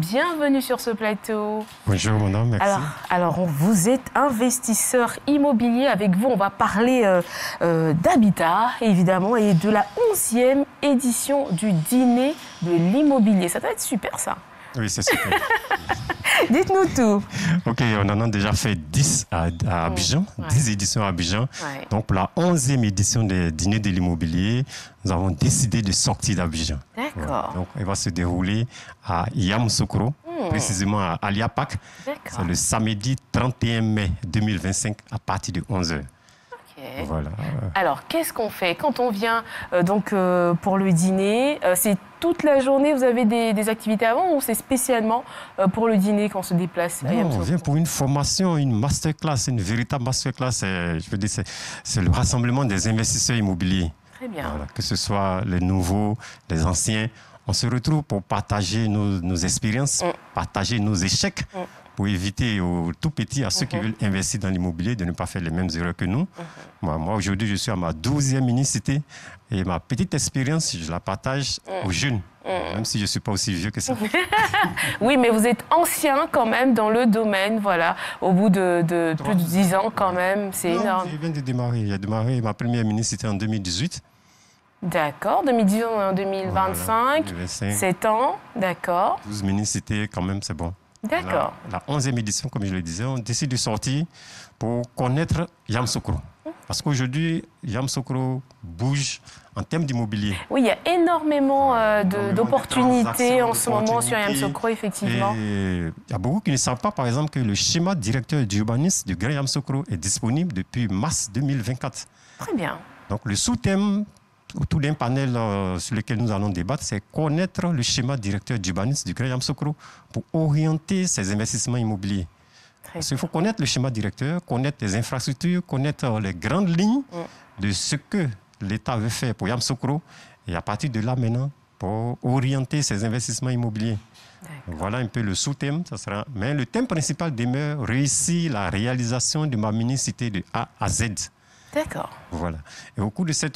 bienvenue sur ce plateau. Bonjour madame, merci. Alors vous êtes investisseur immobilier. Avec vous, on va parler d'habitat, évidemment, et de la 11e édition du dîner de l'immobilier. Ça doit être super, ça. Oui, c'est super. Dites-nous tout. Ok, on en a déjà fait 10 à Abidjan, 10 éditions à Abidjan. Ouais. Donc, pour la 11e édition des dîners de l'immobilier, nous avons décidé de sortir d'Abidjan. D'accord. Voilà. Donc, elle va se dérouler à Yamoussoukro, précisément à Aliapak. C'est le samedi 31 mai 2025 à partir de 11h. Voilà. Alors, qu'est-ce qu'on fait quand on vient pour le dîner? C'est toute la journée, vous avez des activités avant ou c'est spécialement pour le dîner qu'on se déplace? Non, on vient pour une formation, une masterclass, une véritable masterclass. Je veux dire, c'est le rassemblement des investisseurs immobiliers. Très bien. Voilà, que ce soit les nouveaux, les anciens. On se retrouve pour partager nos expériences, partager nos échecs. Pour éviter aux tout petits, à ceux qui veulent investir dans l'immobilier, de ne pas faire les mêmes erreurs que nous. Moi aujourd'hui, je suis à ma 12e unicité et ma petite expérience, je la partage aux jeunes, même si je ne suis pas aussi vieux que ça. Oui, mais vous êtes ancien quand même dans le domaine, voilà. Au bout de plus de 10 ans quand même, c'est énorme. Je viens de démarrer. J'ai démarré ma première unicité en 2018. D'accord, 2018 en 2025, voilà, 7 ans, d'accord. 12 municités quand même, c'est bon. D'accord. La 11e édition, comme je le disais, on décide de sortir pour connaître Yamoussoukro. Parce qu'aujourd'hui, Yamoussoukro bouge en termes d'immobilier. Oui, il y a énormément d'opportunités en ce moment sur Yamoussoukro, effectivement. Et il y a beaucoup qui ne savent pas, par exemple, que le schéma directeur d'urbanisme du Grand Yamoussoukro est disponible depuis mars 2024. Très bien. Donc, le sous-thème autour d'un panel sur lequel nous allons débattre, c'est connaître le schéma directeur d'urbanisme du Grand Yamoussoukro pour orienter ses investissements immobiliers. Parce qu'il faut connaître le schéma directeur, connaître les infrastructures, connaître les grandes lignes de ce que l'État veut faire pour Yamoussoukro et à partir de là maintenant, pour orienter ses investissements immobiliers. Voilà un peu le sous-thème. Mais le thème principal demeure réussir la réalisation de ma mini-cité de A à Z. D'accord. Voilà. Et au cours de 11h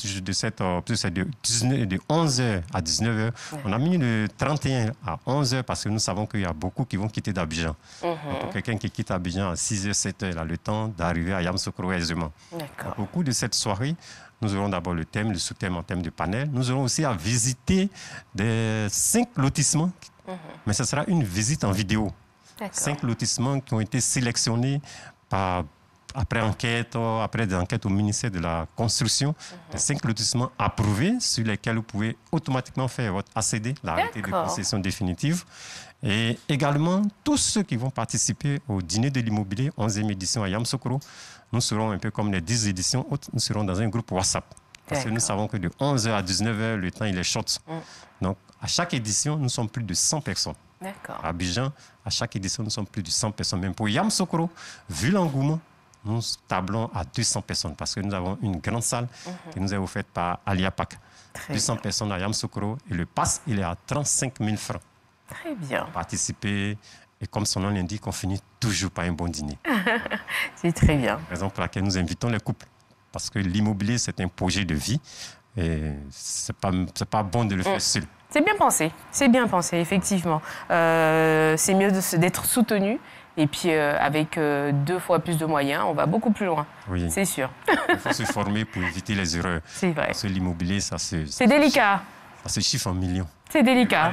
à 19h, on a mis le 31 à 11h parce que nous savons qu'il y a beaucoup qui vont quitter d'Abidjan. Pour quelqu'un qui quitte Abidjan à 6h, 7h, il a le temps d'arriver à Yamoussoukro aisément. Au cours de cette soirée, nous aurons d'abord le thème, le sous-thème en termes de panel. Nous aurons aussi à visiter 5 lotissements, mais ce sera une visite en vidéo. 5 lotissements qui ont été sélectionnés après des enquêtes au ministère de la Construction, des 5 lotissements approuvés sur lesquels vous pouvez automatiquement faire votre ACD, l'arrêté de concession définitive. Et également, tous ceux qui vont participer au dîner de l'immobilier, 11e édition à Yamoussoukro, nous serons un peu comme les 10 éditions autres, nous serons dans un groupe WhatsApp. Parce que nous savons que de 11h à 19h, le temps il est short. Donc, à chaque édition, nous sommes plus de 100 personnes. À Abidjan, à chaque édition, nous sommes plus de 100 personnes. Même pour Yamoussoukro, vu l'engouement, nous tablons à 200 personnes parce que nous avons une grande salle qui nous est offerte par Aliapak. 200 personnes à Yamoussoukro et le pass, il est à 35 000 francs. Très bien. Participer et comme son nom l'indique, on finit toujours par un bon dîner. C'est très bien. Raison pour laquelle nous invitons les couples parce que l'immobilier, c'est un projet de vie et c'est pas bon de le faire seul. C'est bien pensé, effectivement. C'est mieux d'être soutenu. Et puis, avec 2 fois plus de moyens, on va beaucoup plus loin. Oui. C'est sûr. Il faut se former pour éviter les erreurs. C'est vrai. Parce que l'immobilier, c'est délicat. Ça se chiffre en millions. C'est délicat.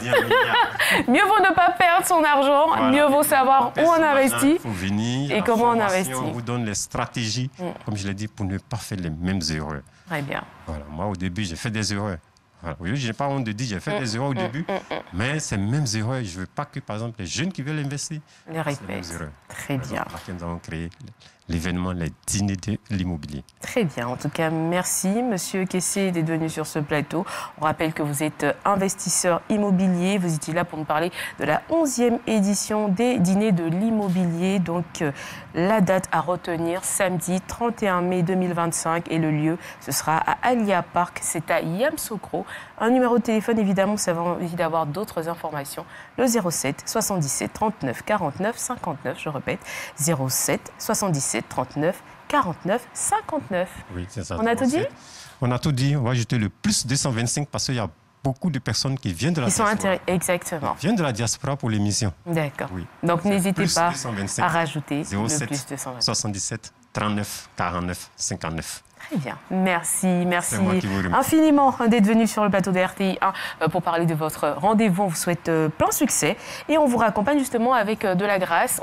Mieux vaut ne pas perdre son argent, mieux vaut savoir où on investit et comment on investit. On vous donne les stratégies, comme je l'ai dit, pour ne pas faire les mêmes erreurs. Très bien. Voilà. Moi, au début, j'ai fait des erreurs. Voilà. Je n'ai pas honte de dire j'ai fait des erreurs au début, mais ces mêmes erreurs, je ne veux pas que, par exemple, les jeunes qui veulent investir les répètent. Très bien. Nous avons créé l'événement, les dîners de l'immobilier. Très bien. En tout cas, merci, Monsieur Kessé, d'être venu sur ce plateau. On rappelle que vous êtes investisseur immobilier. Vous étiez là pour nous parler de la 11e édition des dîners de l'immobilier. Donc, la date à retenir, samedi 31 mai 2025. Et le lieu, ce sera à Aliapak. C'est à Yamoussoukro. Un numéro de téléphone, évidemment, si vous avez envie d'avoir d'autres informations. Le 07 77 39 49 59. Je répète, 07 77 39 49 59. Oui, c'est ça. On a tout dit? On a tout dit. On va ajouter le plus 225 parce qu'il y a beaucoup de personnes qui viennent de la diaspora. Exactement. Viennent de la diaspora pour l'émission. D'accord. Oui. Donc n'hésitez pas 225, à rajouter 07 le plus 225. 77 39 49 59. Très bien. Merci Moi infiniment d'être venu sur le plateau de RTI 1 pour parler de votre rendez-vous. On vous souhaite plein succès et on vous raccompagne justement avec de la grâce.